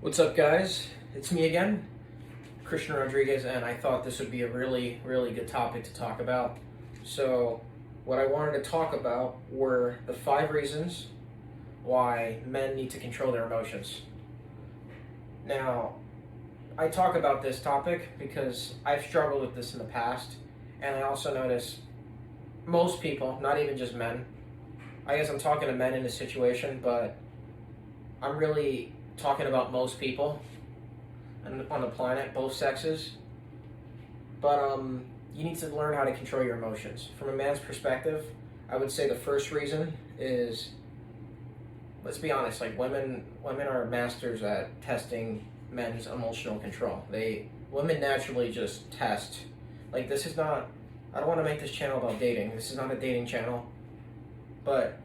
What's up, guys? It's me again, Christian Rodriguez, and I thought this would be a really, really good topic to talk about. So, what I wanted to talk about were the 5 reasons why men need to control their emotions. Now, I talk about this topic because I've struggled with this in the past, and I also notice most people, not even just men, I guess I'm talking to men in this situation, but I'm really talking about most people on the planet, both sexes. But you need to learn how to control your emotions. From a man's perspective, I would say the first reason is, let's be honest, like women are masters at testing men's emotional control. Women naturally just test. Like, this is not, I don't want to make this channel about dating. This is not a dating channel, but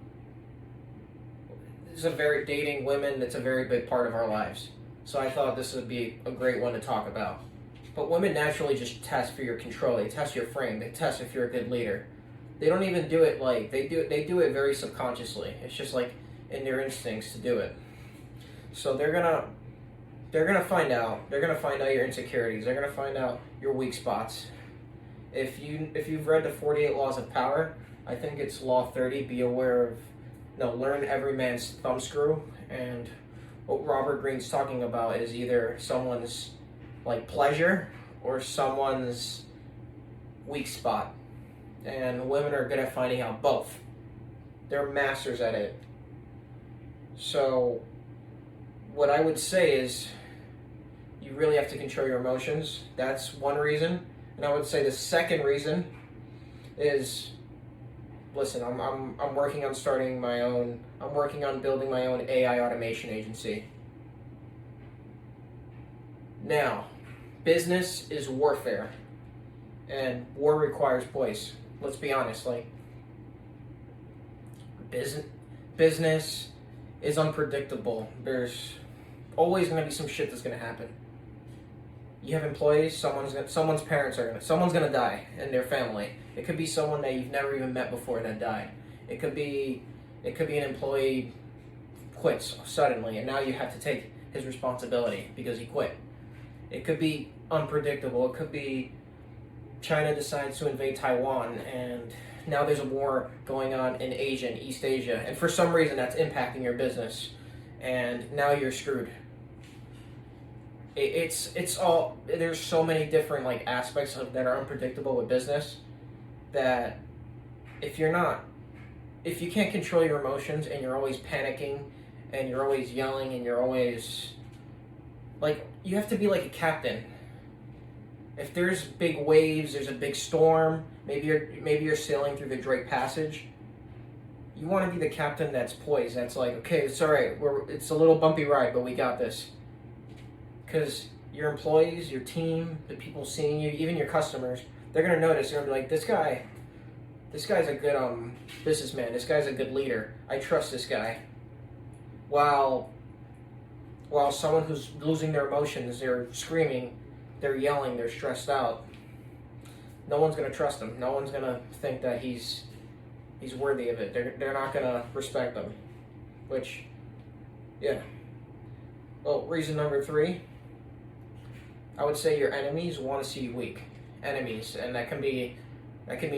this is dating women, that's a very big part of our lives. So I thought this would be a great one to talk about. But women naturally just test for your control. They test your frame. They test if you're a good leader. They don't even do it like they do it very subconsciously. It's just like in their instincts to do it. So they're gonna find out. They're gonna find out your insecurities. They're gonna find out your weak spots. If you've read the 48 Laws of Power, I think it's Law 30. Be aware of, no, learn every man's thumbscrew. And what Robert Greene's talking about is either someone's like pleasure or someone's weak spot. And women are good at finding out both. They're masters at it. So what I would say is you really have to control your emotions. That's one reason. And I would say the second reason is, listen, I'm working on building my own AI automation agency. Now, business is warfare, and war requires boys. Let's be honest, like, business is unpredictable. There's always going to be some shit that's going to happen. You have employees, someone's gonna die in their family. It could be someone that you've never even met before that died. It could be an employee quits suddenly, and now you have to take his responsibility because he quit. It could be unpredictable. It could be China decides to invade Taiwan, and now there's a war going on in Asia, in East Asia, and for some reason that's impacting your business, and now you're screwed. It's all, there's so many different like aspects that are unpredictable with business that if you can't control your emotions and you're always panicking and you're always yelling and you're always like, you have to be like a captain. If there's big waves, there's a big storm, maybe you're sailing through the Drake Passage, you want to be the captain that's poised, that's like, okay, it's all right, it's a little bumpy ride, but we got this. Because your employees, your team, the people seeing you, even your customers, they're going to notice. They're going to be like, this guy's a good businessman. This guy's a good leader. I trust this guy. While someone who's losing their emotions, they're screaming, they're yelling, they're stressed out, no one's going to trust him. No one's going to think that he's worthy of it. They're not going to respect him. Which, yeah. Well, reason number 3, I would say your enemies want to see you weak. Enemies, and that can be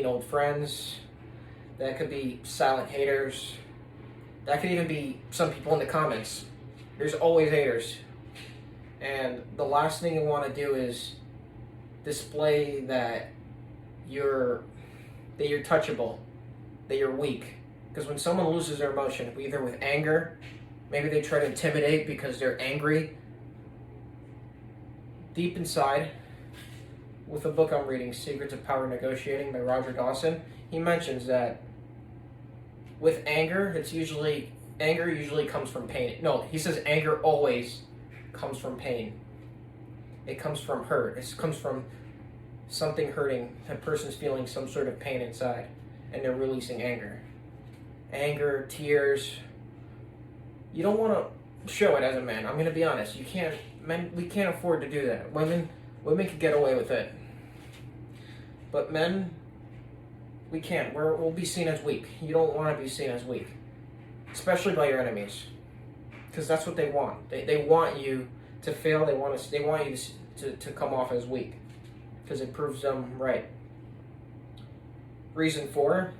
old friends, that could be silent haters, that could even be some people in the comments. There's always haters. And the last thing you want to do is display that you're touchable, that you're weak. Because when someone loses their emotion, either with anger, maybe they try to intimidate because they're angry. Deep inside, with a book I'm reading, Secrets of Power Negotiating by Roger Dawson, he mentions that with anger, anger usually comes from pain. No, he says anger always comes from pain. It comes from hurt. It comes from something hurting. A person's feeling some sort of pain inside, and they're releasing anger. Anger, tears. You don't want to show it as a man. I'm going to be honest. We can't afford to do that. Women can get away with it. But men, we can't. We'll be seen as weak. You don't want to be seen as weak. Especially by your enemies. Because that's what they want. They want you to fail. They want you to come off as weak because it proves them right. Reason 4,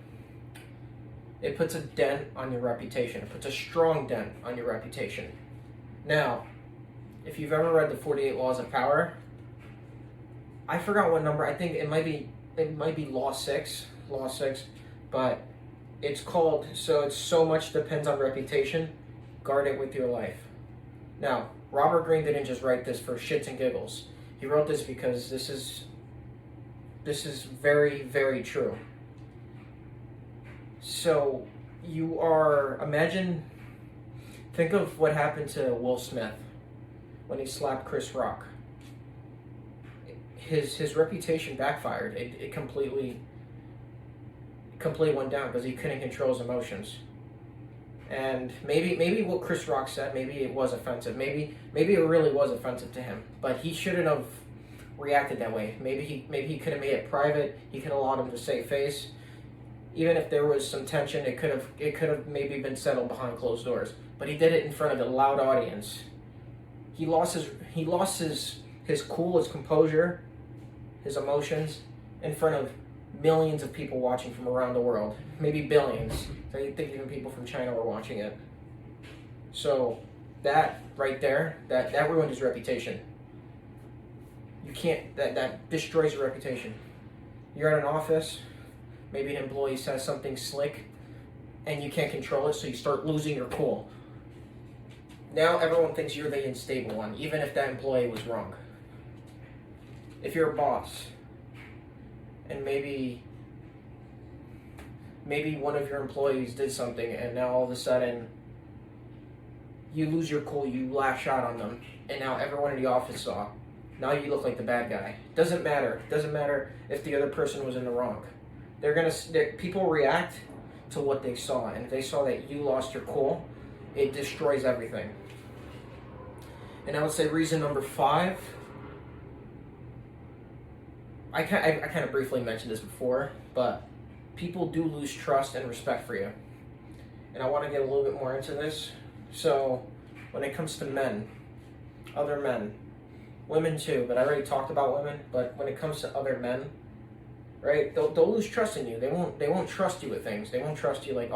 it puts a dent on your reputation. It puts a strong dent on your reputation. Now, if you've ever read the 48 Laws of Power, I forgot what number. I think it might be Law 6, but it's called, so much depends on reputation, guard it with your life. Now, Robert Greene didn't just write this for shits and giggles. He wrote this because this is very, very true. So, think of what happened to Will Smith when he slapped Chris Rock. His reputation backfired. It completely went down because he couldn't control his emotions. And maybe what Chris Rock said, maybe it was offensive. Maybe it really was offensive to him. But he shouldn't have reacted that way. Maybe he could have made it private. He could have allowed him to save face. Even if there was some tension, it could have maybe been settled behind closed doors. But he did it in front of a loud audience. He lost his cool, his composure, his emotions in front of millions of people watching from around the world, maybe billions. I think even people from China were watching it. So that right there, that ruined his reputation. You can't, that destroys your reputation. You're at an office, maybe an employee says something slick, and you can't control it, so you start losing your cool. Now everyone thinks you're the unstable one, even if that employee was wrong. If you're a boss, and maybe one of your employees did something, and now all of a sudden you lose your cool, you lash out on them, and now everyone in the office saw. Now you look like the bad guy. Doesn't matter if the other person was in the wrong. People react to what they saw, and if they saw that you lost your cool, it destroys everything. And I would say reason number 5. I kind of briefly mentioned this before, but people do lose trust and respect for you. And I want to get a little bit more into this. So, when it comes to men, other men, women too, but I already talked about women, but when it comes to other men, right, they'll lose trust in you. They won't trust you with things. They won't trust you like,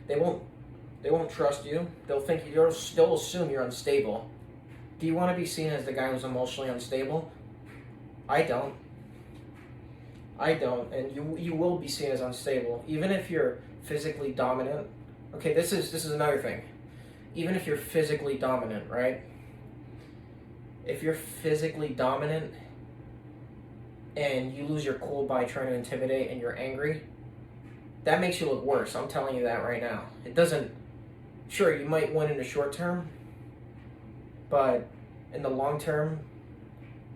they won't trust you. They'll assume you're unstable. Do you want to be seen as the guy who's emotionally unstable? I don't, and you will be seen as unstable, even if you're physically dominant. Okay, this is another thing. Even if you're physically dominant, right? If you're physically dominant and you lose your cool by trying to intimidate and you're angry, that makes you look worse. I'm telling you that right now. It doesn't. Sure, you might win in the short term, but in the long term,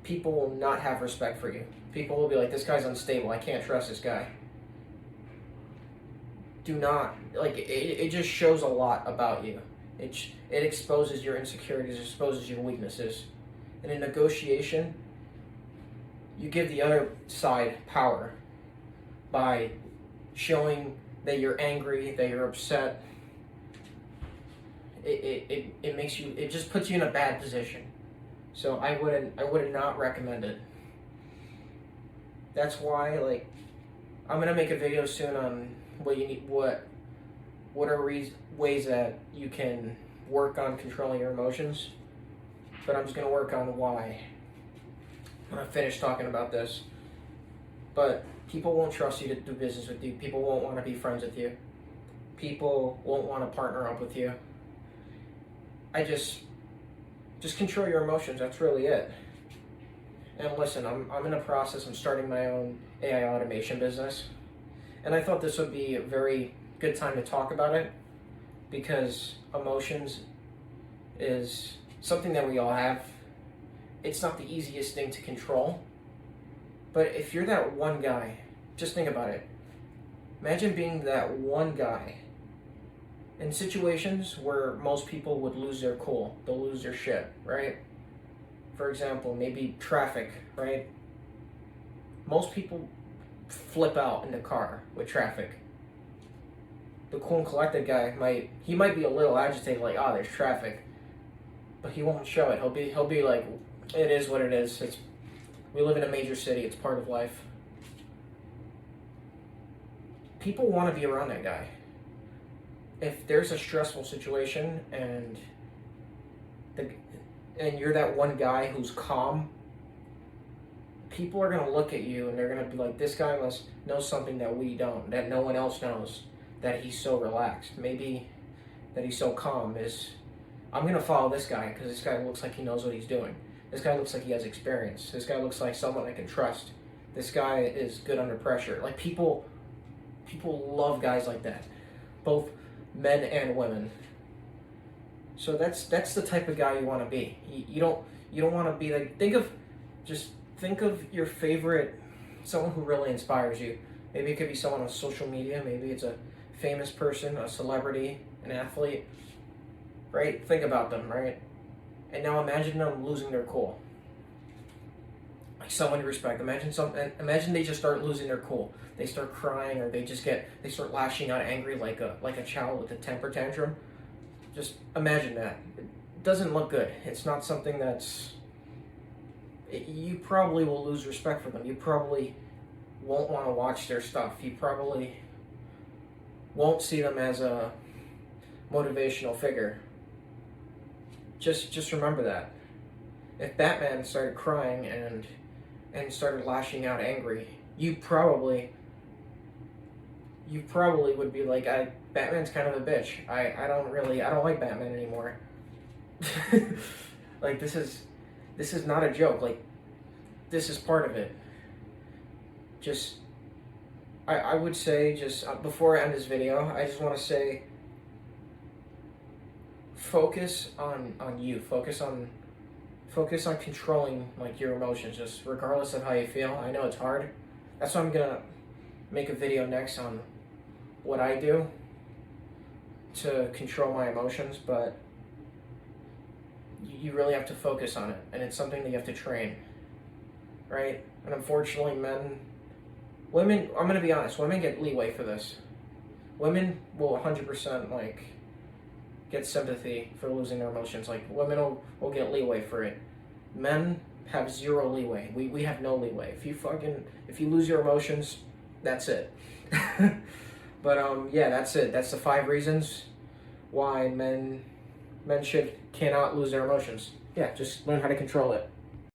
people will not have respect for you. People will be like, this guy's unstable. I can't trust this guy. Do not, it just shows a lot about you. It exposes your insecurities, it exposes your weaknesses. In a negotiation, you give the other side power by showing that you're angry, that you're upset. It makes you, it just puts you in a bad position. So I would not recommend it. That's why, I'm gonna make a video soon on what you need, what are ways that you can work on controlling your emotions. But I'm just gonna work on why when I finish talking about this. But people won't trust you to do business with you. People won't want to be friends with you. People won't want to partner up with you. Just control your emotions. That's really it. And listen, I'm in a process. I'm starting my own AI automation business, and I thought this would be a very good time to talk about it because emotions is something that we all have. It's not the easiest thing to control, but if you're that one guy, just think about it. Imagine being that one guy in situations where most people would lose their cool, they'll lose their shit, right? For example, maybe traffic, right? Most people flip out in the car with traffic. The cool and collected guy might be a little agitated, like, there's traffic. but he won't show it. He'll be like, it is what it is. We live in a major city. It's part of life. People want to be around that guy. If there's a stressful situation and you're that one guy who's calm, people are going to look at you and they're going to be like, this guy must know something that we don't, that no one else knows, that he's so relaxed. Maybe that he's so calm I'm going to follow this guy because this guy looks like he knows what he's doing. This guy looks like he has experience. This guy looks like someone I can trust. This guy is good under pressure. Like people love guys like that, both men and women. So that's the type of guy you want to be. You don't want to be like, think of your favorite, someone who really inspires you. Maybe it could be someone on social media. Maybe it's a famous person, a celebrity, an athlete. Right? Think about them, right? And now imagine them losing their cool. Like someone you respect. Imagine they just start losing their cool. They start crying, or they start lashing out angry like a child with a temper tantrum. Just imagine that. It doesn't look good. It's not something you probably will lose respect for them. You probably won't want to watch their stuff. You probably won't see them as a motivational figure. Just remember that. If Batman started crying and started lashing out angry, you probably would be like, Batman's kind of a bitch. I don't like Batman anymore. Like this is not a joke. Like this is part of it. I would say before I end this video, I just want to say, focus on you. Focus on controlling like your emotions, just regardless of how you feel. I know it's hard. That's why I'm gonna make a video next on what I do to control my emotions, but you really have to focus on it, and it's something that you have to train, right? And unfortunately, women, I'm gonna be honest, women get leeway for this. Women will 100% like get sympathy for losing their emotions. Like women will get leeway for it. Men have zero leeway. We have no leeway. If you lose your emotions, that's it. But yeah, that's it. That's the 5 reasons why men cannot lose their emotions. Yeah, just learn how to control it.